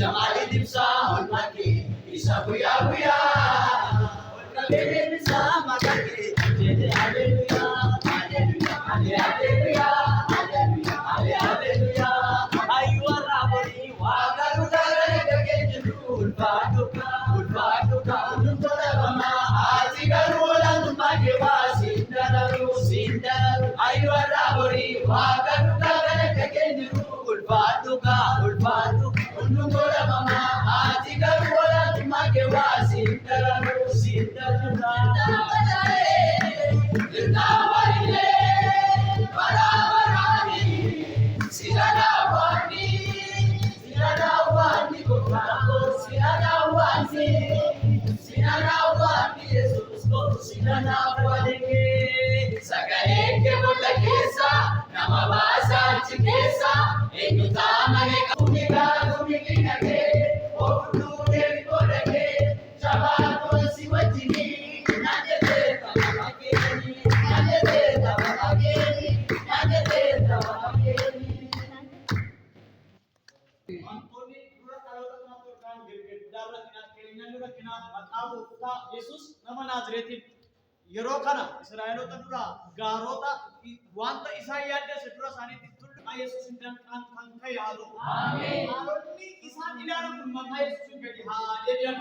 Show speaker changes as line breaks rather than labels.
Jamali dimsa holmaki isa buya buya olkabele dimsa makaki jede haleluya haleluya haleluya haleluya haleluya aywa raboni wagaruda gage ulfatuka ulfatuka untoda bama azigarula numage wasindararu sindaru aywa raboni wagaruda gage ulfatuka ulfatuka untoda bama azigarula numage wasindararu sindaru Lindawale barabarani siradawani siradawani kokako siradawani siradawani Jesus ko siradawani sagareke bola kesa namabasa chikesa enyutama ne kumiga kumikina ke ofude koreke chabato siwatini
Yesus nama Nazaretin yeroo kana Israa'eloota dura gaarota wanta isaan yaadde sedura isaaniitti tullu Yesus kan ka'e haaloo. Haalonni isaan ilaalan kun maqaa Yesuusin gadi haa deebi'an.